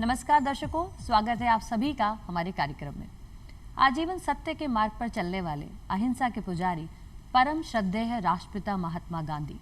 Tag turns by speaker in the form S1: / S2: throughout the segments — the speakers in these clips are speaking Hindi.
S1: नमस्कार दर्शकों, स्वागत है आप सभी का हमारे कार्यक्रम में। आजीवन सत्य के मार्ग पर चलने वाले अहिंसा के पुजारी परम श्रद्धेय राष्ट्रपिता महात्मा गांधी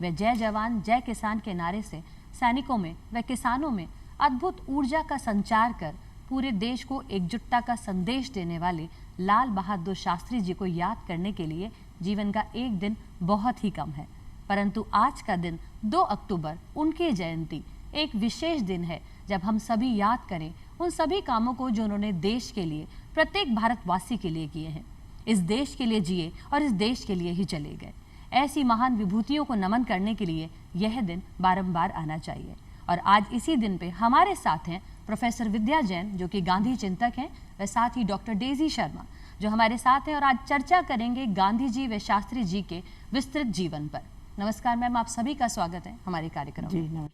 S1: वे जय जवान जय किसान के नारे से सैनिकों में व किसानों में अद्भुत ऊर्जा का संचार कर पूरे देश को एकजुटता का संदेश देने वाले लाल बहादुर शास्त्री जी को याद करने के लिए जीवन का एक दिन बहुत ही कम है, परंतु आज का दिन 2 अक्टूबर उनकी जयंती एक विशेष दिन है जब हम सभी याद करें उन सभी कामों को जो उन्होंने देश के लिए, प्रत्येक भारतवासी के लिए किए हैं। इस देश के लिए जिए और इस देश के लिए ही चले गए। ऐसी महान विभूतियों को नमन करने के लिए यह दिन बारंबार आना चाहिए। और आज इसी दिन पे हमारे साथ हैं प्रोफेसर विद्या जैन जो कि गांधी चिंतक हैं, व साथ ही डॉक्टर डेजी शर्मा जो हमारे साथ हैं और आज चर्चा करेंगे गांधी जी व शास्त्री जी के विस्तृत जीवन पर। नमस्कार मैम, आप सभी का स्वागत है हमारे कार्यक्रम में।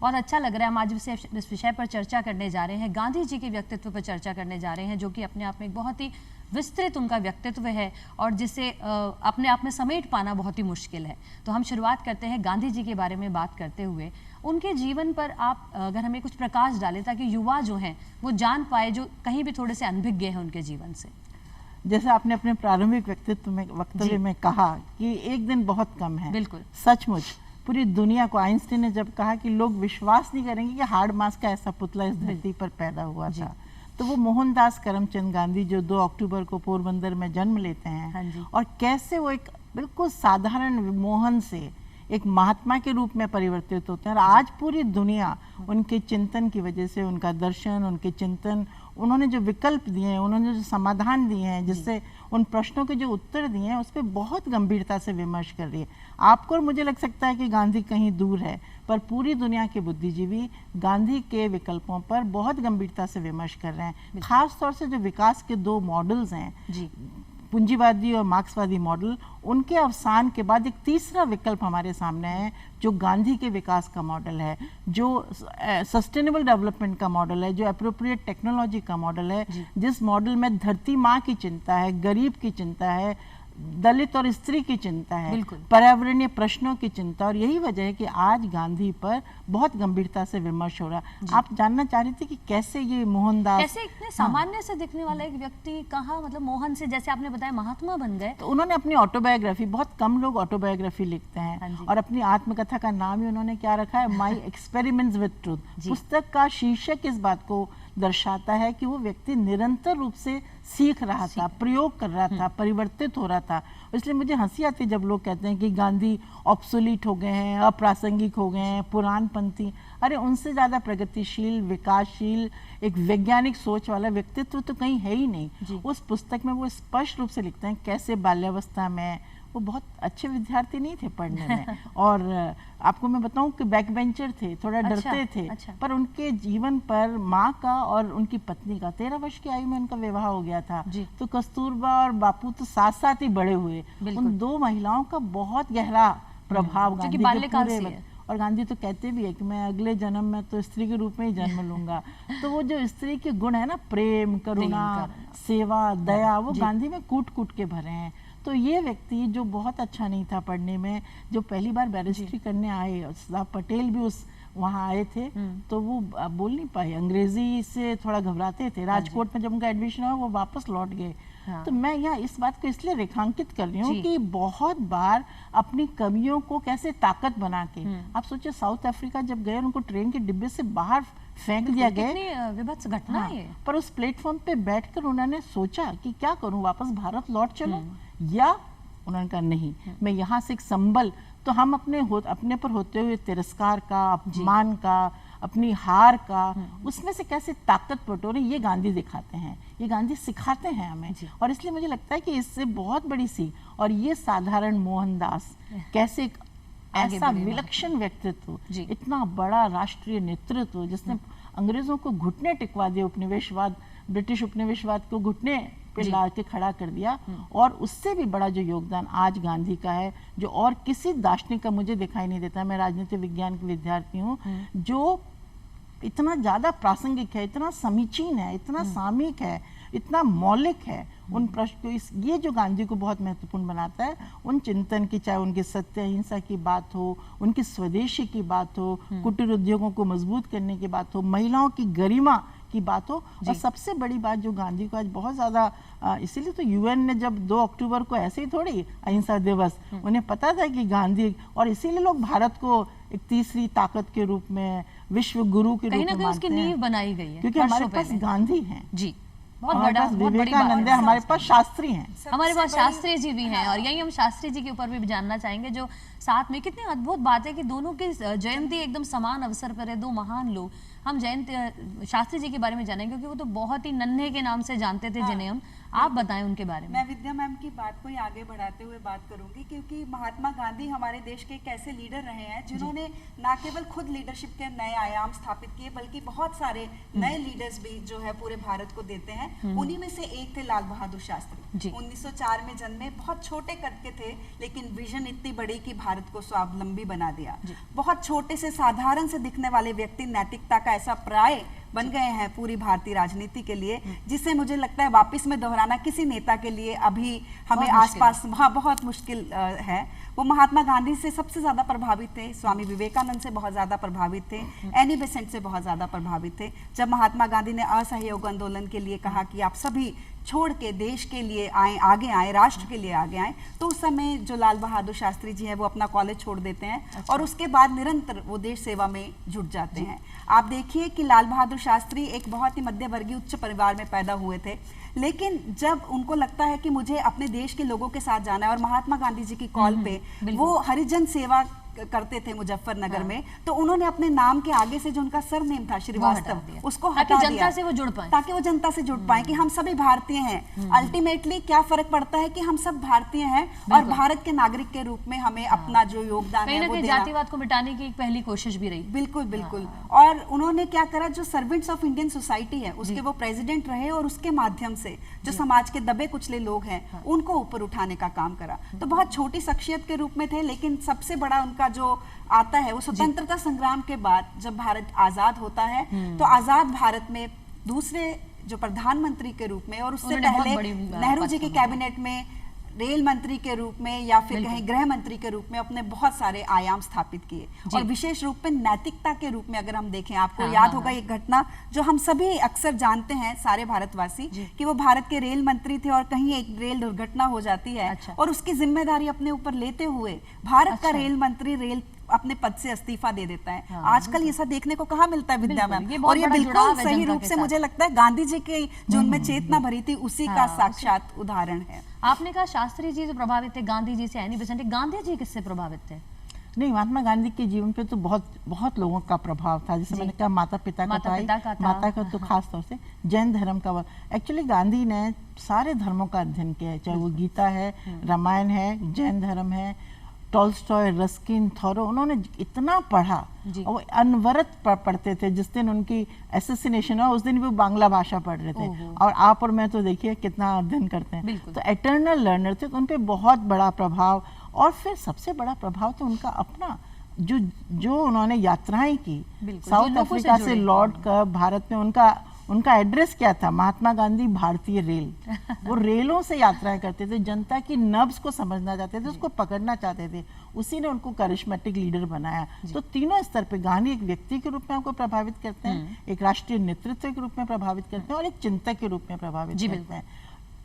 S1: बहुत अच्छा लग रहा है। हम आज इस विषय पर चर्चा करने जा रहे हैं, गांधी जी के व्यक्तित्व पर चर्चा करने जा रहे हैं, जो कि अपने आप में एक बहुत ही विस्तृत उनका व्यक्तित्व है और जिसे अपने आप में समेट पाना बहुत ही मुश्किल है। तो हम शुरुआत करते हैं गांधी जी के बारे में बात करते हुए। उनके जीवन पर आप अगर हमें कुछ प्रकाश डालें ताकि युवा जो हैं वो जान पाए, जो कहीं भी थोड़े से अनभिज्ञ हैं उनके जीवन से।
S2: जैसे आपने अपने प्रारंभिक वक्तव्य में कहा कि एक दिन बहुत कम है,
S1: बिल्कुल
S2: सचमुच पूरी दुनिया को, आइंस्टीन ने जब कहा कि लोग विश्वास नहीं करेंगे कि हार्ड मास का ऐसा पुतला इस धरती पर पैदा हुआ था, तो वो मोहनदास करमचंद गांधी जो 2 अक्टूबर को पोरबंदर में जन्म लेते हैं और कैसे वो एक बिल्कुल साधारण मोहन से एक महात्मा के रूप में परिवर्तित होते हैं। और आज पूरी दुनिया उनके चिंतन की वजह से, उनका दर्शन, उनके चिंतन, उन्होंने जो विकल्प दिए हैं, उन्होंने जो समाधान दिए हैं, जिससे उन प्रश्नों के जो उत्तर दिए हैं उस पर बहुत गंभीरता से विमर्श कर रही है। आपको और मुझे लग सकता है कि गांधी कहीं दूर है, पर पूरी दुनिया के बुद्धिजीवी गांधी के विकल्पों पर बहुत गंभीरता से विमर्श कर रहे हैं। खास तौर से जो विकास के 2 मॉडल्स हैं, पूंजीवादी और मार्क्सवादी मॉडल, उनके अवसान के बाद एक तीसरा विकल्प हमारे सामने है जो गांधी के विकास का मॉडल है, जो सस्टेनेबल डेवलपमेंट का मॉडल है, जो एप्रोप्रिएट टेक्नोलॉजी का मॉडल है, जिस मॉडल में धरती माँ की चिंता है, गरीब की चिंता है, दलित और स्त्री की चिंता है, पर्यावरणीय प्रश्नों की चिंता। और यही वजह है कि आज गांधी पर बहुत गंभीरता से विमर्श हो रहा है। आप जानना चाह रही थी कि कैसे ये मोहनदास, कैसे
S1: इतने सामान्य से दिखने वाला एक व्यक्ति कहाँ, मतलब मोहन से जैसे आपने बताया महात्मा बन गए।
S2: तो उन्होंने अपनी ऑटोबायोग्राफी, बहुत कम लोग ऑटोबायोग्राफी लिखते हैं, और अपनी आत्मकथा का नाम ही उन्होंने क्या रखा है, माई एक्सपेरिमेंट्स विद ट्रूथ। पुस्तक का शीर्षक इस बात को दर्शाता है कि वो व्यक्ति निरंतर रूप से सीख रहा था, प्रयोग कर रहा था, परिवर्तित हो रहा था। इसलिए मुझे हंसी आती है जब लोग कहते हैं कि गांधी ऑब्सोलीट हो गए हैं, अप्रासंगिक हो गए हैं, पुरानपंथी। अरे उनसे ज़्यादा प्रगतिशील, विकासशील, एक वैज्ञानिक सोच वाला व्यक्तित्व तो कहीं है ही नहीं। उस पुस्तक में वो स्पष्ट रूप से लिखते हैं कैसे बाल्यावस्था में वो बहुत अच्छे विद्यार्थी नहीं थे पढ़ने में और आपको मैं बताऊं कि बैक बेंचर थे, थोड़ा डरते थे। पर उनके जीवन पर माँ का और उनकी पत्नी का 13 वर्ष की आयु में उनका विवाह हो गया था। तो कस्तूरबा और बापू तो साथ साथ ही बड़े हुए। उन 2 महिलाओं का बहुत गहरा प्रभाव गांधी के पूरे, और गांधी तो कहते भी है कि मैं अगले जन्म में तो स्त्री के रूप में ही जन्म लूंगा। तो वो जो स्त्री के गुण है ना, प्रेम, करुणा, सेवा, दया, वो गांधी में कूट कूट के भरे हैं। तो ये व्यक्ति जो बहुत अच्छा नहीं था पढ़ने में, जो पहली बार बैरिस्ट्री करने आए, सरदार पटेल भी वहाँ आए थे, तो वो बोल नहीं पाए, अंग्रेजी से थोड़ा घबराते थे। राजकोट में जब उनका एडमिशन हुआ वो वापस लौट गए। तो मैं यहाँ इस बात को इसलिए रेखांकित कर रही हूँ कि बहुत बार अपनी कमियों को कैसे ताकत बना के, आप सोचिए साउथ अफ्रीका जब गए, उनको ट्रेन के डिब्बे से बाहर फेंक दिया गया,
S1: विभत्स घटना है।
S2: पर उस प्लेटफॉर्म पे बैठकर उन्होंने सोचा कि क्या करूं, वापस भारत लौट चलूं, या उन्होंने कहा नहीं, मैं यहाँ से एक संबल, तो हम अपने पर होते हुए तिरस्कार का, अपमान का, अपनी हार का, उसमें से कैसे ताकत बटोरे, ये गांधी दिखाते हैं, ये गांधी सिखाते हैं हमें। और इसलिए मुझे लगता है कि इससे बहुत बड़ी सीख। और ये साधारण मोहनदास कैसे ऐसा विलक्षण व्यक्तित्व, इतना बड़ा राष्ट्रीय नेतृत्व जिसने अंग्रेजों को घुटने टिकवा दिए, उपनिवेशवाद, ब्रिटिश उपनिवेशवाद को घुटने पे ला के खड़ा कर दिया। और उससे भी बड़ा जो योगदान आज गांधी का है, जो और किसी दार्शनिक का मुझे दिखाई नहीं देता। मैं राजनीति विज्ञान की विद्यार्थी हूँ, जो इतना ज्यादा प्रासंगिक है, इतना समीचीन है, इतना सामयिक है, इतना मौलिक है उन प्रश्न को, ये जो गांधी को बहुत महत्वपूर्ण बनाता है, उन चिंतन की, चाहे उनकी सत्य अहिंसा की बात हो, उनकी स्वदेशी की बात हो, कुटीर उद्योगों को मजबूत करने की बात हो, महिलाओं की गरिमा की बात हो, और सबसे बड़ी बात जो गांधी को आज बहुत ज्यादा, इसीलिए तो यूएन ने जब 2 अक्टूबर को ऐसे ही थोड़ी अहिंसा दिवस, उन्हें पता था कि गांधी, और इसीलिए लोग भारत को एक तीसरी ताकत के रूप में, विश्व गुरु के रूप में मानते हैं,
S1: उसकी नींव बनाई गई है,
S2: क्योंकि हमारे पास गांधी हैं
S1: जी, बहुत बड़ा, बहुत बड़ी
S2: विवेकानंद है, हमारे पास शास्त्री हैं,
S1: हमारे पास शास्त्री जी भी हैं, और यही हम शास्त्री जी के ऊपर भी जानना चाहेंगे, जो साथ में, कितनी अद्भुत बात है कि दोनों की जयंती एकदम समान अवसर पर है, दो महान लोग। हम जयंती शास्त्री जी के बारे में जानेंगे क्योंकि वो तो बहुत ही नन्हे के नाम से जानते थे, जिन्हें हम, आप बताएं उनके बारे में।
S3: मैं विद्या मैम की बात को ही आगे बढ़ाते हुए बात करूंगी, क्योंकि महात्मा गांधी हमारे देश के एक ऐसे लीडर रहे हैं जिन्होंने ना केवल खुद लीडरशिप के नए आयाम स्थापित किए, बल्कि बहुत सारे नए लीडर्स भी जो है पूरे भारत को देते हैं। उन्हीं में से एक थे लाल बहादुर शास्त्री। 1904 में जन्मे, बहुत छोटे कद के थे, लेकिन विजन इतनी बड़ी कि भारत को स्वावलंबी बना दिया। बहुत छोटे से साधारण से दिखने वाले व्यक्ति नैतिकता का ऐसा पर्याय बन गए हैं पूरी भारतीय राजनीति के लिए, जिसे मुझे लगता है वापस में दोहराना किसी नेता के लिए अभी हमें आसपास वहाँ बहुत मुश्किल है। वो महात्मा गांधी से सबसे ज्यादा प्रभावित थे, स्वामी विवेकानंद से बहुत ज्यादा प्रभावित थे, एनी बेसेंट से बहुत ज्यादा प्रभावित थे। जब महात्मा गांधी ने असहयोग आंदोलन के लिए कहा कि आप सभी छोड़ के देश के लिए आए, आगे आए, राष्ट्र के लिए आगे आए, तो उस समय जो लाल बहादुर शास्त्री जी हैं वो अपना कॉलेज छोड़ देते हैं और उसके बाद निरंतर वो देश सेवा में जुट जाते हैं। आप देखिए कि लाल बहादुर शास्त्री एक बहुत ही मध्य वर्गीय उच्च परिवार में पैदा हुए थे, लेकिन जब उनको लगता है कि मुझे अपने देश के लोगों के साथ जाना है, और महात्मा गांधी जी की कॉल पे वो हरिजन सेवा करते थे मुजफ्फरनगर में, तो उन्होंने अपने नाम के आगे से जो उनका सरनेम था श्रीवास्तव, उसको हटा दिया
S1: जनता से वो जुड़ पाए,
S3: ताकि वो जनता से जुड़ पाए कि हम सभी भारतीय हैं। अल्टीमेटली क्या फर्क पड़ता है कि हम सब भारतीय हैं और भारत के नागरिक के रूप में हमें अपना जो योगदान है वो देना।
S1: जातिवाद को मिटाने की एक पहली कोशिश भी रही।
S3: बिल्कुल बिल्कुल। और उन्होंने क्या करा, जो सर्वेंट्स ऑफ इंडियन सोसाइटी है उसके वो प्रेसिडेंट रहे, और उसके माध्यम से जो समाज के दबे कुचले लोग हैं उनको ऊपर उठाने का काम करा। तो बहुत छोटी शख्सियत के रूप में थे, लेकिन सबसे बड़ा उनका जो आता है वो स्वतंत्रता संग्राम के बाद जब भारत आजाद होता है, तो आजाद भारत में दूसरे जो प्रधानमंत्री के रूप में, और उससे पहले नेहरू जी के कैबिनेट में रेल मंत्री के रूप में या फिर कहीं गृह मंत्री के रूप में अपने बहुत सारे आयाम स्थापित किए। और विशेष रूप में नैतिकता के रूप में अगर हम देखें, आपको याद होगा एक घटना जो हम सभी अक्सर जानते हैं, सारे भारतवासी, कि वो भारत के रेल मंत्री थे और कहीं एक रेल दुर्घटना हो जाती है और उसकी जिम्मेदारी अपने ऊपर लेते हुए भारत का रेल मंत्री अपने पद से इस्तीफा दे देता है। आजकल ये सब देखने को कहाँ मिलता है विद्या मैम, और ये बिल्कुल सही रूप से मुझे लगता है गांधी जी की जो उनमें चेतना भरी थी उसी का साक्षात उदाहरण है।
S1: आपने कहा शास्त्री जी से प्रभावित थे, गांधी जी से एनी बेसेंट, गांधी जी किससे प्रभावित थे?
S2: नहीं, महात्मा गांधी के जीवन पे तो बहुत बहुत लोगों का प्रभाव था। जैसे मैंने कहा माता पिता का तो खास तौर से जैन धर्म का। एक्चुअली गांधी ने सारे धर्मों का अध्ययन किया है, चाहे वो गीता है, रामायण है, जैन धर्म है, टॉल्स्टॉय, रस्किन, थॉरो, उन्होंने इतना पढ़ा और वो अनवरत पढ़ते थे। जिस दिन उनकी एसेसिनेशन हुआ उस दिन भी वो बांग्ला भाषा पढ़ रहे थे, और आप और मैं तो देखिए कितना अध्ययन करते हैं। तो एटर्नल लर्नर थे, तो उन पे बहुत बड़ा प्रभाव। और फिर सबसे बड़ा प्रभाव तो उनका अपना जो उन्होंने यात्राएं की, साउथ अफ्रीका से लौट कर भारत में, उनका एड्रेस क्या था? महात्मा गांधी भारतीय रेल। वो रेलों से यात्राएं करते थे, जनता की नब्ज को समझना चाहते थे, उसको पकड़ना चाहते थे। उसी ने उनको करिश्मेटिक लीडर बनाया। तो तीनों स्तर पे गांधी एक व्यक्ति के रूप में आपको प्रभावित करते हैं, एक राष्ट्रीय नेतृत्व के रूप में प्रभावित करते हैं, और एक चिंतक के रूप में प्रभावित करते हैं।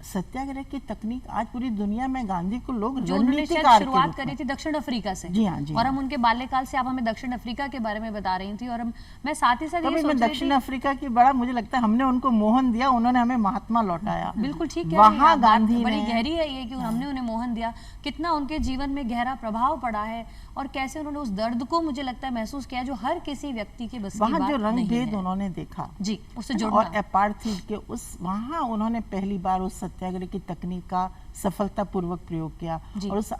S2: सत्याग्रह की तकनीक आज पूरी दुनिया में गांधी को लोग
S1: शुरुआत करी थी दक्षिण अफ्रीका से।
S2: जी हाँ, जी।
S1: और हम उनके बाल्यकाल से आप हमें दक्षिण अफ्रीका के बारे में बता रही थी, और मैं साथ ही साथ ये सोच रही थी
S2: दक्षिण अफ्रीका की बड़ा मुझे लगता है हमने उनको मोहन दिया, उन्होंने हमें महात्मा लौटाया।
S1: बिल्कुल ठीक है,
S2: वहाँ गांधी
S1: बड़ी गहरी है ये कि हमने उन्हें मोहन दिया, कितना उनके जीवन में गहरा प्रभाव पड़ा है, और कैसे उन्होंने उस दर्द को मुझे लगता है महसूस किया जो हर किसी व्यक्ति के बस की बात नहीं है।
S2: वहाँ जो रंग भेद उन्होंने देखा
S1: जी, उससे जुड़ना,
S2: और अपार्थीज के वहाँ उन्होंने पहली बार उस सत्याग्रह की तकनीक का सफलतापूर्वक प्रयोग किया।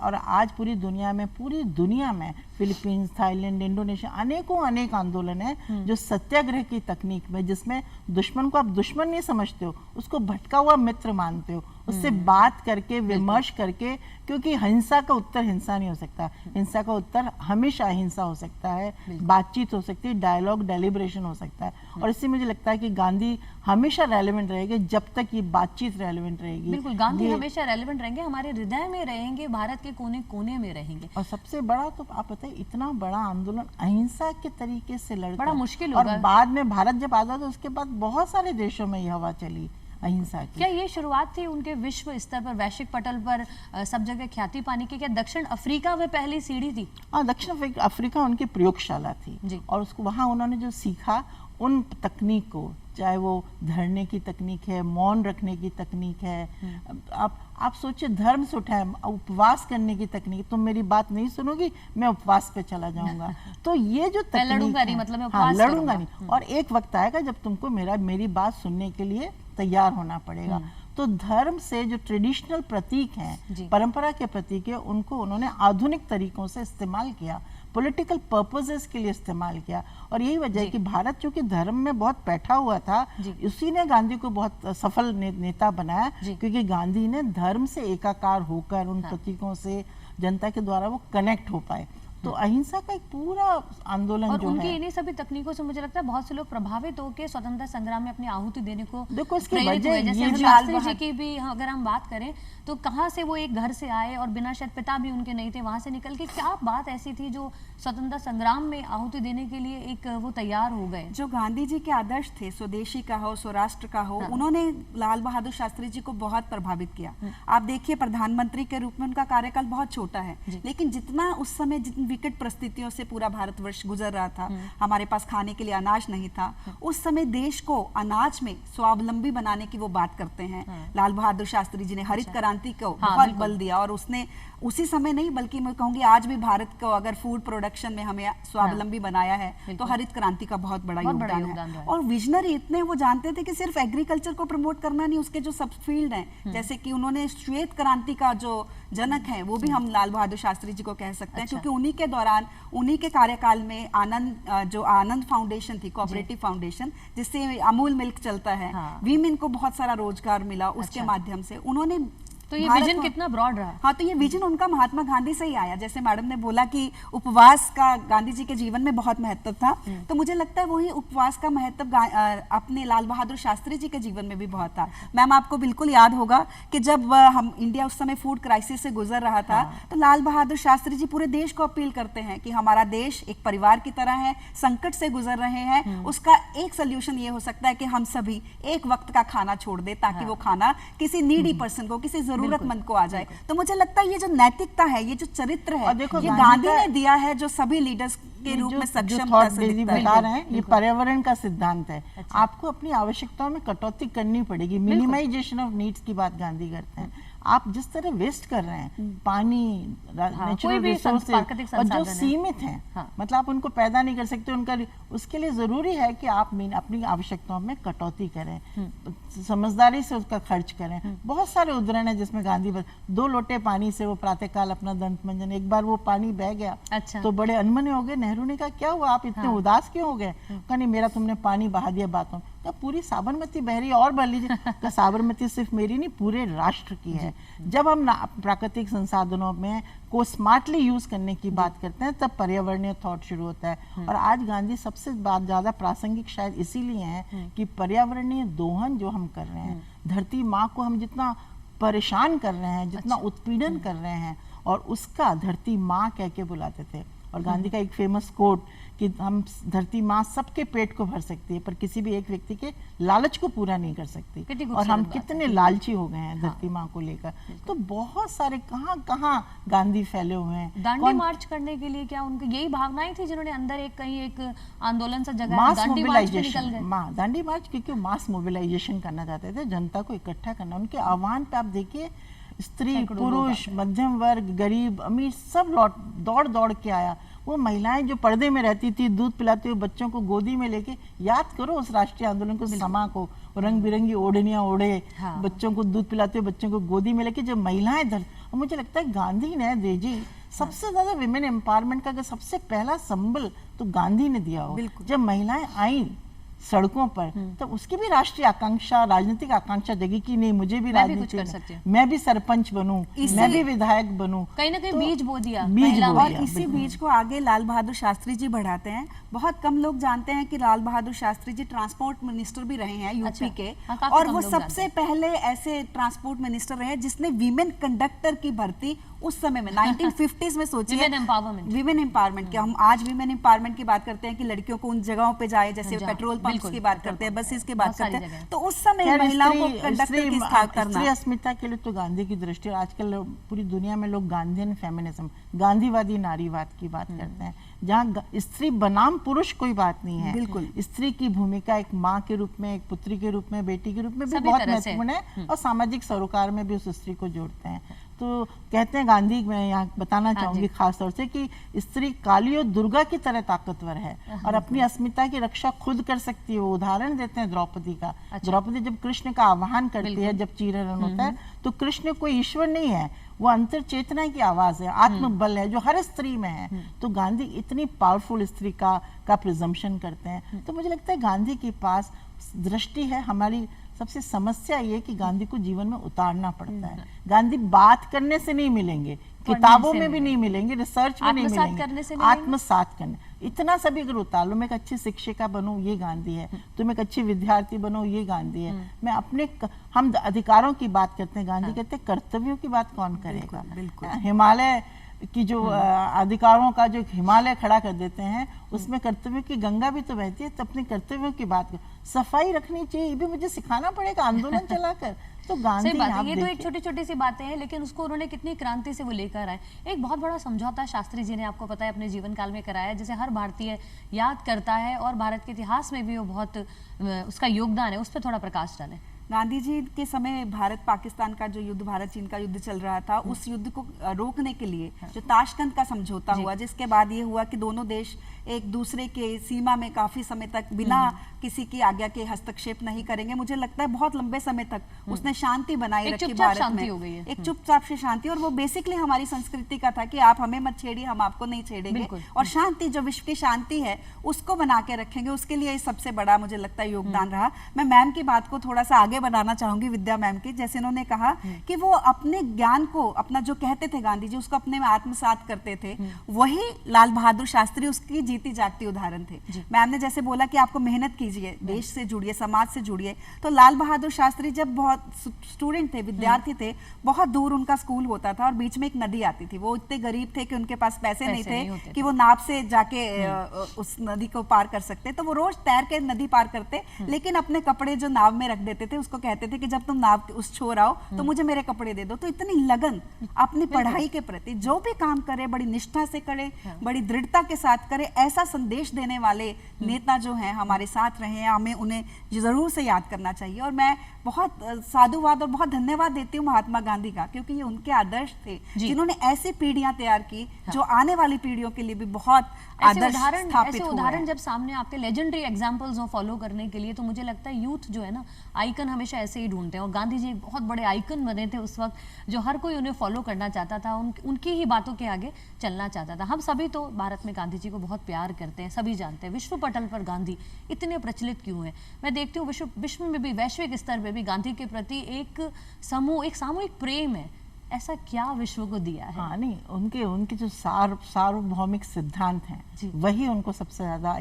S2: और आज पूरी दुनिया में फिलीपींस, थाईलैंड, इंडोनेशिया, अनेक आंदोलन है जो सत्याग्रह की तकनीक में, जिसमें दुश्मन को आप दुश्मन नहीं समझते हो, उसको भटका हुआ मित्र मानते हो, उससे बात करके, विमर्श करके, क्योंकि हिंसा का उत्तर हिंसा नहीं हो सकता, हिंसा का उत्तर हमेशा अहिंसा हो सकता है, बातचीत हो सकती है, डायलॉग, डेलिब्रेशन हो सकता है। और इससे मुझे लगता है कि गांधी हमेशा रेलेवेंट रहेंगे जब तक ये बातचीत रेलेवेंट रहेगी।
S1: बिल्कुल, गांधी हमेशा रेलेवेंट रहेंगे, हमारे हृदय में रहेंगे, भारत के कोने कोने में रहेंगे।
S2: और सबसे बड़ा तो आप बताइए, इतना बड़ा आंदोलन अहिंसा के तरीके से लड़कर,
S1: बड़ा मुश्किल
S2: और
S1: होगा।
S2: बाद में भारत जब आजाद हुआ उसके बाद बहुत सारे देशों में ये हवा चली अहिंसा की।
S1: क्या ये शुरुआत थी उनके विश्व स्तर पर, वैश्विक पटल पर सब जगह ख्याति पाने की? क्या दक्षिण अफ्रीका में पहली सीढ़ी थी?
S2: हाँ, दक्षिण अफ्रीका उनकी प्रयोगशाला थी
S1: जी।
S2: और उसको वहाँ उन्होंने जो सीखा उन तकनीक को, चाहे वो धरने की तकनीक है, मौन रखने की तकनीक है, आप सोचिए धर्म से उठाए, उपवास करने की तकनीक, तुम मेरी बात नहीं सुनोगी मैं उपवास पे चला जाऊंगा। तो ये जो तकनीक
S1: लड़ूंगा नहीं, मतलब मैं उपवास
S2: लड़ूंगा
S1: करूंगा।
S2: नहीं, और एक वक्त आएगा जब तुमको मेरी बात सुनने के लिए तैयार होना पड़ेगा। तो धर्म से जो ट्रेडिशनल प्रतीक हैं, परंपरा के प्रतीक है, उनको उन्होंने आधुनिक तरीकों से इस्तेमाल किया, पॉलिटिकल पर्पसेस के लिए इस्तेमाल किया। और यही वजह है कि भारत चूंकि धर्म में बहुत बैठा हुआ था, उसी ने गांधी को बहुत सफल नेता बनाया, क्योंकि गांधी ने धर्म से एकाकार होकर उन प्रतीकों से जनता के द्वारा वो कनेक्ट हो पाए। तो अहिंसा का एक पूरा आंदोलन
S1: और
S2: जो
S1: उनकी
S2: है,
S1: इन्हीं सभी तकनीकों से मुझे लगता है बहुत से लोग प्रभावित होकर स्वतंत्रता संग्राम में अपनी आहुति देने को
S2: देखो इसकी
S1: प्रेरित
S2: वजह
S1: हुए। जैसे
S2: ये
S1: हम
S2: भी
S1: शास्त्री जी की भी अगर हम बात करें तो कहाँ से वो एक घर से आए और बिना शायद पिता भी उनके नहीं थे, वहां से निकल के क्या बात ऐसी थी जो स्वतंत्रता संग्राम में आहुति देने के लिए एक वो तैयार हो गए?
S3: जो गांधी जी के आदर्श थे, स्वदेशी का हो, स्वराष्ट्र का हो, उन्होंने लाल बहादुर शास्त्री जी को बहुत प्रभावित किया। आप देखिए, प्रधानमंत्री के रूप में उनका कार्यकाल बहुत छोटा है, लेकिन जितना उस समय जितनी विकट परिस्थितियों से पूरा भारतवर्ष गुजर रहा था, हमारे पास खाने के लिए अनाज नहीं था, उस समय देश को अनाज में स्वावलंबी बनाने की वो बात करते हैं। लाल बहादुर शास्त्री जी ने हरित क्रांति को बहुत बल दिया, और उसने उसी समय नहीं बल्कि मैं कहूंगी आज भी भारत को अगर फूड प्रोडक्शन में हमें स्वावलंबी बनाया है तो हरित क्रांति का बहुत बड़ा योगदान है। और विजनरी इतने वो जानते थे कि सिर्फ एग्रीकल्चर को प्रमोट करना नहीं, उसके जो सब फील्ड हैं, जैसे कि उन्होंने श्वेत क्रांति का जो जनक है वो भी हम लाल बहादुर शास्त्री जी को कह सकते हैं, क्योंकि उन्हीं के दौरान, उन्हीं के कार्यकाल में आनंद फाउंडेशन थी, कोऑपरेटिव फाउंडेशन, जिससे अमूल मिल्क चलता है, वीमेन को बहुत सारा रोजगार मिला उसके माध्यम से। उन्होंने
S1: तो ये विजन कितना ब्रॉड रहा?
S3: हाँ, तो ये विजन उनका महात्मा गांधी से ही आया। जैसे मैडम ने बोला कि उपवास का गांधी जी के जीवन में बहुत महत्व था, तो मुझे लगता है वही उपवास का महत्व अपने लाल बहादुर शास्त्री जी के जीवन में भी बहुत था। मैम, आपको बिल्कुल याद होगा कि जब हम इंडिया उस समय फूड क्राइसिस से गुजर रहा था, तो लाल बहादुर शास्त्री जी पूरे देश को अपील करते हैं कि हमारा देश एक परिवार की तरह है, संकट से गुजर रहे हैं, उसका एक सोल्यूशन ये हो सकता है कि हम सभी एक वक्त का खाना छोड़ दे, ताकि वो खाना किसी नीडी पर्सन को, किसी जरूरतमंद को आ जाए। तो मुझे लगता है ये जो नैतिकता है, ये जो चरित्र है, ये गांधी ने दिया है, जो सभी लीडर्स के रूप में सक्षमता से दिखता है।
S2: बता रहे हैं, ये पर्यावरण का सिद्धांत है। आपको अपनी आवश्यकताओं में कटौती करनी पड़ेगी, मिनिमाइजेशन ऑफ नीड्स की बात गांधी करते हैं। आप जिस तरह वेस्ट कर रहे हैं पानी, नेचुरल रिसोर्सेज, और जो सीमित हैं, मतलब आप उनको पैदा नहीं कर सकते, उनका, उसके लिए जरूरी है कि आप अपनी आवश्यकताओं में कटौती करें, समझदारी से उसका खर्च करें। बहुत सारे उदाहरण है जिसमें गांधी 2 लोटे पानी से वो प्रातःकाल अपना दंत मंजन, एक बार वो पानी बह गया तो बड़े अनमने हो गए। नेहरू ने कहा क्या हुआ, आप इतने उदास क्यों हो गए? कहा नहीं, मेरा तुमने पानी बहा दिया बातों। तो पूरी साबरमती बह रही है और बह लीजिए। तो साबरमती सिर्फ मेरी नहीं, पूरे राष्ट्र की है। जब हम प्राकृतिक संसाधनों में को स्मार्टली यूज करने की बात करते हैं, तब पर्यावरणीय थॉट शुरू होता है। और आज गांधी सबसे ज्यादा प्रासंगिक शायद इसीलिए है कि पर्यावरणीय दोहन जो हम कर रहे हैं, धरती माँ को हम जितना परेशान कर रहे हैं, जितना उत्पीड़न कर रहे हैं, और उसका धरती माँ कह के बुलाते थे। और गांधी का एक फेमस कोट कि हम, धरती माँ सबके पेट को भर सकती है पर किसी भी एक व्यक्ति के लालच को पूरा नहीं कर सकती। और हम कितने लालची हो गए हैं धरती माँ को लेकर। तो बहुत सारे कहाँ गांधी फैले हुए हैं।
S1: दांडी मार्च करने के लिए क्या उनकी यही भावनाएं थी जिन्होंने अंदर एक कहीं एक आंदोलन सा जगह
S2: मास
S1: दांडी मार्च पे निकल गए?
S2: दांडी मार्च क्योंकि मास मोबिलाइजेशन करना चाहते थे, जनता को इकट्ठा करना। उनके आह्वान पे आप देखिए, स्त्री, पुरुष, मध्यम वर्ग, गरीब, अमीर, सब दौड़ दौड़ के आया। वो महिलाएं जो पर्दे में रहती थी, दूध पिलाते हुए बच्चों को गोदी में लेके, याद करो उस राष्ट्रीय आंदोलन को, समा को, रंग बिरंगी ओढ़नियां ओढ़े, बच्चों को दूध पिलाते हुए बच्चों को गोदी में लेके जब महिलाएं और मुझे लगता है गांधी ने जी सबसे ज्यादा विमेन एम्पावरमेंट का सबसे पहला संबल तो गांधी ने दिया हो। जब महिलाएं आई सड़कों पर, तो उसकी भी राष्ट्रीय आकांक्षा, राजनीतिक आकांक्षा जगी कि नहीं मुझे भी राजनीति में, मैं भी सरपंच बनूं, मैं भी विधायक बनूं,
S1: कहीं ना कहीं बीज बो दिया।
S3: और इसी बीज को आगे लाल बहादुर शास्त्री जी बढ़ाते हैं। बहुत कम लोग जानते हैं कि लाल बहादुर शास्त्री जी ट्रांसपोर्ट मिनिस्टर भी रहे हैं यूपी के, और वो सबसे पहले ऐसे ट्रांसपोर्ट मिनिस्टर रहे जिसने वीमेन कंडक्टर की भर्ती उस समय में 1950s में सोचिए, वीमेन एम्पावरमेंट की। हम आज वीमेन एम्पावरमेंट की बात करते हैं कि लड़कियों को उन जगहों पे जाए, जैसे पेट्रोल पंप्स की बात करते हैं, बसेस की बात करते हैं, तो उस समय महिलाओं को कंडक्टर की स्थापना करना।
S2: स्त्री अस्मिता के लिए तो गांधी की दृष्टि, आजकल पूरी दुनिया में लोग गांधीयन फेमिनिज्म, गांधीवादी नारीवाद की बात करते हैं, जहाँ स्त्री बनाम पुरुष कोई बात नहीं है।
S3: बिल्कुल,
S2: स्त्री की भूमिका एक माँ के रूप में, एक पुत्री के रूप में, बेटी के रूप में भी बहुत महत्वपूर्ण है, और सामाजिक सरोकार में भी उस स्त्री को जोड़ते हैं। तो कहते हैं गांधी, मैं यहाँ बताना चाहूंगी खास तौर से कि स्त्री काली और दुर्गा की तरह ताकतवर है और अपनी अस्मिता की रक्षा खुद कर सकती है। वो उदाहरण देते हैं द्रौपदी का। द्रौपदी जब कृष्ण का आह्वान करती है, जब चीरहरण होता है, तो कृष्ण कोई ईश्वर नहीं है, वो अंतर चेतना की आवाज है, आत्मबल है जो हर स्त्री में है। तो गांधी इतनी पावरफुल स्त्री का प्रिजम्पशन करते हैं। तो मुझे लगता है गांधी के पास दृष्टि है। हमारी सबसे समस्या ये कि गांधी को जीवन में उतारना पड़ता है। गांधी बात करने से नहीं मिलेंगे, किताबों में भी नहीं मिलेंगे, रिसर्च में नहीं मिलेंगे, आत्मसात करने। इतना सभी अगर उतार लो, मैं एक अच्छी शिक्षिका बनूं, ये गांधी है, तुम एक अच्छी विद्यार्थी बनो, ये गांधी है। मैं अपने, हम अधिकारों की बात करते हैं, गांधी कहते हैं कर्तव्यों की बात कौन करेगा। हिमालय की जो अधिकारों का जो हिमालय खड़ा कर देते हैं, उसमें कर्तव्यों की गंगा भी तो बहती है। तो अपने कर्तव्यों की बात कर, सफाई रखनी चाहिए, ये भी मुझे सिखाना पड़ेगा आंदोलन चलाकर। तो गांधी,
S1: सही बात है, ये तो एक छोटी छोटी सी बातें हैं, लेकिन उसको उन्होंने कितनी क्रांति से वो लेकर आए। एक बहुत बड़ा समझौता शास्त्री जी ने, आपको पता है, अपने जीवन काल में कराया, जिसे हर भारतीय याद करता है, और भारत के इतिहास में भी वो बहुत उसका योगदान है। उस पर थोड़ा प्रकाश डालें।
S3: गांधी जी के समय भारत पाकिस्तान का जो युद्ध, भारत चीन का युद्ध चल रहा था, उस युद्ध को रोकने के लिए जो ताशकंद का समझौता हुआ, जिसके बाद ये हुआ कि दोनों देश एक दूसरे के सीमा में काफी समय तक बिना किसी की आज्ञा के हस्तक्षेप नहीं करेंगे। मुझे लगता है बहुत लंबे समय तक उसने शांति बनाई रखी भारत में, एक चुपचाप से शांति। और वो बेसिकली हमारी संस्कृति का था कि आप हमें मत छेड़िए, हम आपको नहीं छेड़ेंगे, और शांति, जो विश्व की शांति है उसको बना के रखेंगे। उसके लिए सबसे बड़ा मुझे लगता है योगदान रहा। मैं मैम की बात को थोड़ा सा आगे बढ़ाना चाहूंगी, विद्या मैम की। जैसे उन्होंने कहा कि वो अपने ज्ञान को, अपना जो कहते थे गांधी जी, उसको अपने में आत्मसात करते थे। वही लाल बहादुर शास्त्री उसकी जीती जागती उदाहरण थे। मैम ने जैसे बोला कि आपको मेहनत कीजिए, देश से जुड़िए, समाज से जुड़िए, तो लाल बहादुर शास्त्री जब बहुत स्टूडेंट थे, विद्यार्थी थे, बहुत दूर उनका स्कूल होता था और बीच में एक नदी आती थी। वो इतने गरीब थे कि उनके पास पैसे नहीं थे कि वो नाव से जाके उस नदी को पार कर सकते, तो वो रोज तैर के नदी पार करते, लेकिन अपने कपड़े जो नाव में रख देते थे, उसको कहते थे कि जब तुम नाव उस छोर आओ तो मुझे मेरे कपड़े दे दो। तो इतनी लगन अपनी पढ़ाई के प्रति, जो भी काम करे बड़ी निष्ठा से करे, बड़ी दृढ़ता के साथ करे। ऐसा संदेश देने वाले नेता जो हैं हमारे साथ रहे हैं, हमें उन्हें जरूर से याद करना चाहिए। और मैं बहुत साधुवाद और बहुत धन्यवाद देती हूँ महात्मा गांधी का, क्योंकि ये उनके आदर्श थे जिन्होंने ऐसी पीढ़ियां तैयार की जो आने वाली पीढ़ियों के लिए भी बहुत आदर्श स्थापित हुए।
S1: उदाहरण जब सामने आपके लेजेंडरी एग्जांपल्स हो फॉलो करने के लिए, तो मुझे लगता है यूथ जो है ना, आइकन हमेशा ऐसे ही ढूंढते हैं, और गांधी जी एक बहुत बड़े आइकन बने थे उस वक्त, जो हर कोई उन्हें फॉलो करना चाहता था, उनकी ही बातों के आगे चलना चाहता था। हम सभी तो भारत में गांधी जी को बहुत प्यार करते हैं, सभी जानते हैं। विश्व पटल पर गांधी इतने प्रचलित क्यों हैं? मैं देखती हूँ विश्व में भी, वैश्विक स्तर पर भी गांधी के प्रति एक सामूहिक प्रेम है। ऐसा क्या विश्व को दिया है?
S2: हाँ, नहीं, उनके जो सार्वभौमिक सिद्धांत हैं, वही उनको सबसे ज्यादा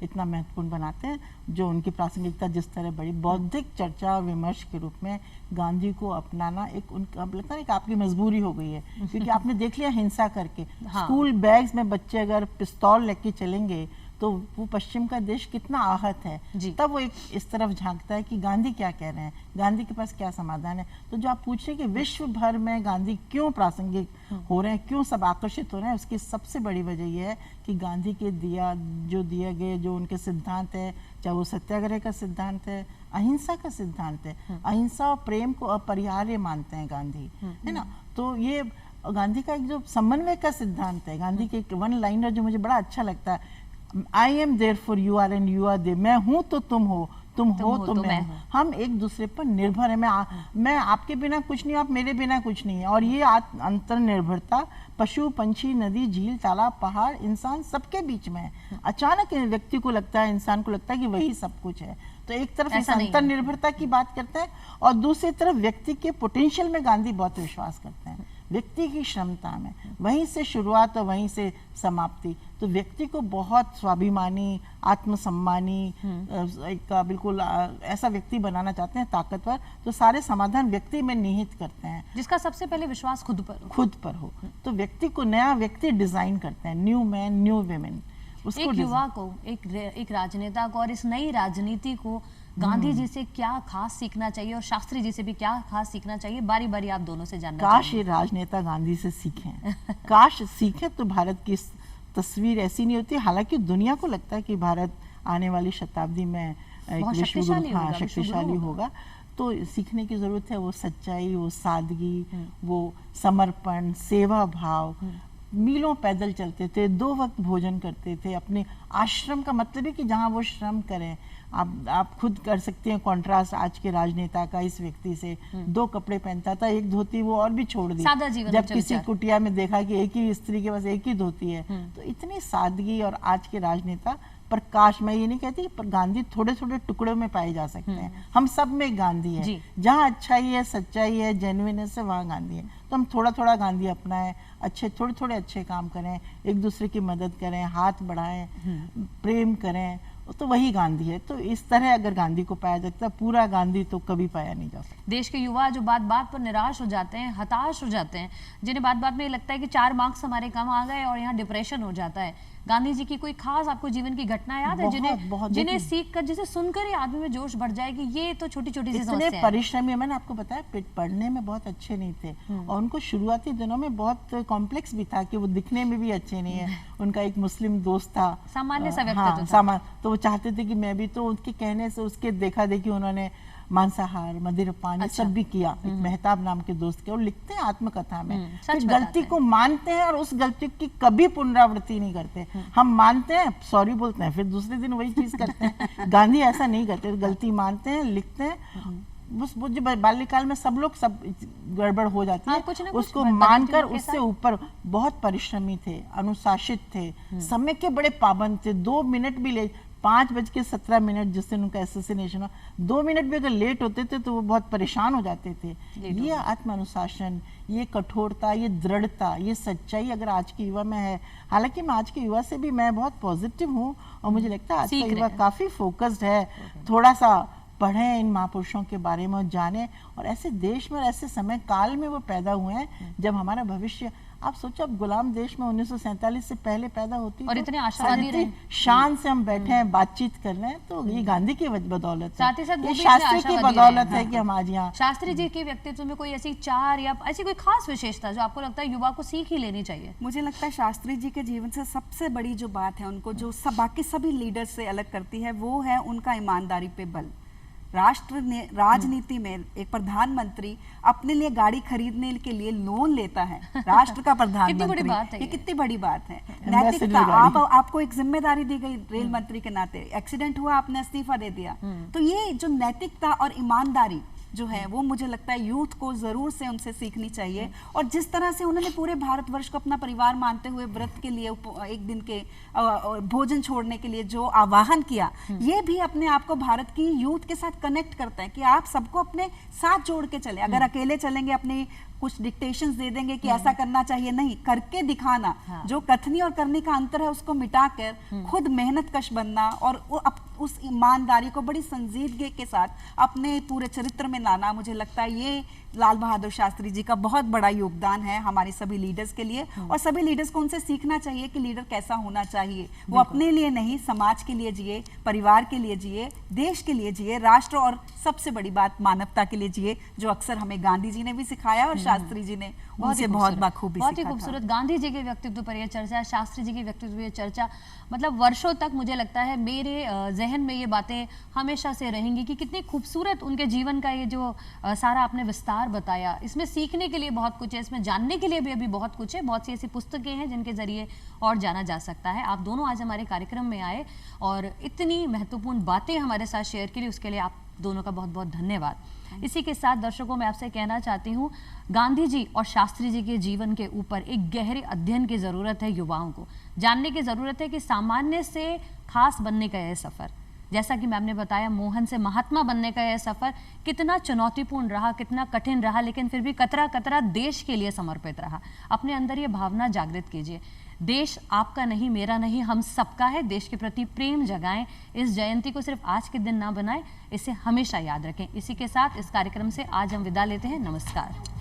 S2: इतना महत्वपूर्ण बनाते हैं। जो उनकी प्रासंगिकता जिस तरह बड़ी, बौद्धिक चर्चा विमर्श के रूप में गांधी को अपनाना एक उनका लगता है कि आपकी मजबूरी हो गई है। क्योंकि आपने देख लिया हिंसा करके, स्कूल बैग्स में बच्चे अगर पिस्तौल लेके चलेंगे तो वो पश्चिम का देश कितना आहत है। तब वो एक इस तरफ झांकता है कि गांधी क्या कह रहे हैं, गांधी के पास क्या समाधान है। तो जो आप पूछ रहे हैं कि विश्व भर में गांधी क्यों प्रासंगिक हो रहे हैं, क्यों सब आकर्षित हो रहे हैं, उसकी सबसे बड़ी वजह यह है कि गांधी के दिए गए जो उनके सिद्धांत है, चाहे वो सत्याग्रह का सिद्धांत है, अहिंसा का सिद्धांत है, अहिंसा और प्रेम को अपरिहार्य मानते हैं गांधी, है ना। तो ये गांधी का एक जो समन्वय का सिद्धांत है, गांधी के वन लाइनर जो मुझे बड़ा अच्छा लगता है, I am there for you are and you are there, मैं हूं तो तुम हो, तुम हो तो मैं हूँ। हम एक दूसरे पर निर्भर है। मैं आपके बिना कुछ नहीं, आप मेरे बिना कुछ नहीं है। और ये अंतर निर्भरता पशु पंछी नदी झील तालाब पहाड़ इंसान सबके बीच में है। अचानक व्यक्ति को लगता है, इंसान को लगता है कि वही सब कुछ है। तो एक तरफ इस अंतर निर्भरता की बात करते हैं और दूसरी तरफ व्यक्ति के पोटेंशियल में गांधी बहुत विश्वास करते हैं, व्यक्ति की क्षमता में। वहीं से शुरुआत और वहीं से समाप्ति। तो व्यक्ति को बहुत स्वाभिमानी, आत्मसम्मानी, एक बिल्कुल ऐसा व्यक्ति बनाना चाहते हैं, ताकतवर। तो सारे समाधान व्यक्ति में निहित करते हैं,
S1: जिसका सबसे पहले विश्वास खुद पर हो।
S2: तो व्यक्ति को नया व्यक्ति डिजाइन करते हैं, न्यू मैन न्यू वुमेन।
S1: एक युवा को, एक राजनेता को और इस नई राजनीति को गांधी जी से क्या खास सीखना चाहिए और शास्त्री जी से भी क्या खास सीखना चाहिए, बारी बारी आप दोनों से जानना
S2: काश ये राजनेता गांधी से सीखें। काश सीखें तो भारत की तस्वीर ऐसी नहीं होती। हालांकि दुनिया को लगता है कि भारत आने वाली शताब्दी में एक शक्तिशाली होगा। तो सीखने की जरूरत है वो सच्चाई, वो सादगी, वो समर्पण, सेवा भाव। मीलों पैदल चलते थे, 2 वक्त भोजन करते थे। अपने आश्रम का मतलब है कि जहाँ वो श्रम करें। आप खुद कर सकते हैं कॉन्ट्रास्ट आज के राजनेता का इस व्यक्ति से। 2 कपड़े पहनता था, एक धोती वो और भी छोड़ दी। जब किसी कुटिया में देखा कि एक ही स्त्री के पास एक ही धोती है। तो इतनी सादगी। और आज के राजनेता पर काश, मैं ये नहीं कहती पर गांधी थोड़े थोड़े टुकड़ों में पाए जा सकते हैं। हम सब में गांधी है। जहाँ अच्छाई है, सच्चाई है, जेन्युइननेस है, वहाँ गांधी है। तो हम थोड़ा थोड़ा गांधी अपनाएं, थोड़े थोड़े अच्छे काम करें, एक दूसरे की मदद करें, हाथ बढ़ाएं, प्रेम करें, तो वही गांधी है। तो इस तरह अगर गांधी को पाया जाता है, पूरा गांधी तो कभी पाया नहीं जा सकता।
S1: देश के युवा जो बात बात पर निराश हो जाते हैं, हताश हो जाते हैं, जिन्हें बात बात में ये लगता है कि 4 मार्क्स हमारे कम आ गए और यहाँ डिप्रेशन हो जाता है, गांधी जी की कोई खास आपको जीवन की घटना याद है जिन्हें सीख कर, जिसे सुनकर ही आदमी में जोश बढ़ जाए कि ये तो छोटी छोटी सी समस्या है।
S2: परिश्रमी, मैंने आपको बताया, पढ़ने में बहुत अच्छे नहीं थे और उनको शुरुआती दिनों में बहुत कॉम्प्लेक्स भी था कि वो दिखने में भी अच्छे नहीं है। उनका एक मुस्लिम दोस्त था,
S1: सामान्य सा व्यक्ति था।
S2: तो वो चाहते थे कि मैं भी, तो उनके कहने से, उसके देखा देखी उन्होंने मांसाहार, मदिरा पान, सब भी किया। एक मेहताब नाम के दोस्त के, और लिखते हैं आत्मकथा में कि गलती को मानते हैं और उस गलती की कभी पुनरावृत्ति नहीं करते। हम मानते हैं, सॉरी बोलते हैं, फिर दूसरे दिन वही चीज करते हैं। गांधी ऐसा नहीं करते, गलती मानते हैं, लिखते हैं। वो जो बाल्यकाल में सब गड़बड़ हो जाती है, उसको मानकर उससे ऊपर बहुत परिश्रमी थे, अनुशासित थे, समय के बड़े पाबंद थे। 2 मिनट भी ले 5:17 जिस दिन उनका एसेसिनेशन हुआ, 2 मिनट भी अगर लेट होते थे तो वो बहुत परेशान हो जाते थे। ये आत्म अनुशासन, ये कठोरता, ये दृढ़ता, ये सच्चाई अगर आज के युवा में है। हालांकि मैं आज के युवा से भी मैं बहुत पॉजिटिव हूँ और मुझे लगता है आज का युवा काफी फोकस्ड है। थोड़ा सा पढ़ें इन महापुरुषों के बारे में और जानें, और ऐसे देश में और ऐसे समय काल में वो पैदा हुए हैं जब हमारा भविष्य, आप सोचो, अब गुलाम देश में 1947 से पहले पैदा होती
S1: और इतने आशावादी रहे,
S2: शान से हम बैठे हैं, बातचीत कर रहे हैं, तो ये गांधी की बदौलत है,
S1: साथ ही साथ
S2: ये शास्त्री की बदौलत है कि हम आज यहाँ।
S1: शास्त्री जी के व्यक्तित्व में कोई ऐसी 4 या ऐसी कोई खास विशेषता जो आपको लगता है युवा को सीख ही लेनी चाहिए?
S3: मुझे लगता है शास्त्री जी के जीवन से सबसे बड़ी जो बात है, उनको जो बाकी सभी लीडर से अलग करती है, वो है उनका ईमानदारी पे बल। राजनीति में एक प्रधानमंत्री अपने लिए गाड़ी खरीदने के लिए लोन लेता है, राष्ट्र का प्रधानमंत्री। ये कितनी बड़ी बात है। नैतिकता, आपको एक जिम्मेदारी दी गई रेल मंत्री के नाते, एक्सीडेंट हुआ, आपने इस्तीफा दे दिया। तो ये जो नैतिकता और ईमानदारी जो है वो मुझे लगता है यूथ को जरूर से उनसे सीखनी चाहिए। और जिस तरह से उन्होंने पूरे भारतवर्ष को अपना परिवार मानते हुए व्रत के लिए, एक दिन के भोजन छोड़ने के लिए जो आह्वान किया, ये भी अपने आप को भारत की यूथ के साथ कनेक्ट करता है कि आप सबको अपने साथ जोड़ के चले। अगर अकेले चलेंगे, अपनी कुछ डिक्टेशंस दे देंगे कि ऐसा करना चाहिए, नहीं, करके दिखाना। जो कथनी और करने का अंतर है उसको मिटाकर खुद मेहनत कश बनना और उस ईमानदारी को बड़ी संजीदगी के साथ अपने पूरे चरित्र में लाना, मुझे लगता है ये लाल बहादुर शास्त्री जी का बहुत बड़ा योगदान है हमारे सभी लीडर्स के लिए। और सभी लीडर्स को उनसे सीखना चाहिए कि लीडर कैसा होना चाहिए। वो अपने लिए नहीं, समाज के लिए जिए, परिवार के लिए जिए, देश के लिए जिए, राष्ट्र और सबसे बड़ी बात मानवता के लिए जिए, जो अक्सर हमें गांधी जी ने भी सिखाया और शास्त्री जी ने उनसे बहुत बखूबी
S1: बहुत ही खूबसूरत। गांधी जी के व्यक्तित्व पर यह चर्चा, शास्त्री जी के व्यक्तित्व पर यह चर्चा, मतलब वर्षों तक मुझे लगता है मेरे जहन में ये बातें हमेशा से रहेंगी कि कितनी खूबसूरत उनके जीवन का ये जो सारा आपने विस्तार विस्तार बताया। इसमें सीखने के लिए बहुत कुछ है, इसमें जानने के लिए भी अभी बहुत कुछ है। बहुत सी ऐसी पुस्तकें हैं जिनके जरिए और जाना जा सकता है। आप दोनों आज हमारे कार्यक्रम में आए और इतनी महत्वपूर्ण बातें हमारे साथ शेयर की, उसके लिए आप दोनों का बहुत बहुत धन्यवाद। इसी के साथ दर्शकों मैं आपसे कहना चाहती हूँ, गांधी जी और शास्त्री जी के जीवन के ऊपर एक गहरे अध्ययन की ज़रूरत है। युवाओं को जानने की ज़रूरत है कि सामान्य से खास बनने का यह सफ़र, जैसा कि मैम ने बताया, मोहन से महात्मा बनने का यह सफ़र कितना चुनौतीपूर्ण रहा, कितना कठिन रहा, लेकिन फिर भी कतरा कतरा देश के लिए समर्पित रहा। अपने अंदर ये भावना जागृत कीजिए, देश आपका नहीं, मेरा नहीं, हम सबका है। देश के प्रति प्रेम जगाएं। इस जयंती को सिर्फ आज के दिन ना बनाएं, इसे हमेशा याद रखें। इसी के साथ इस कार्यक्रम से आज हम विदा लेते हैं। नमस्कार।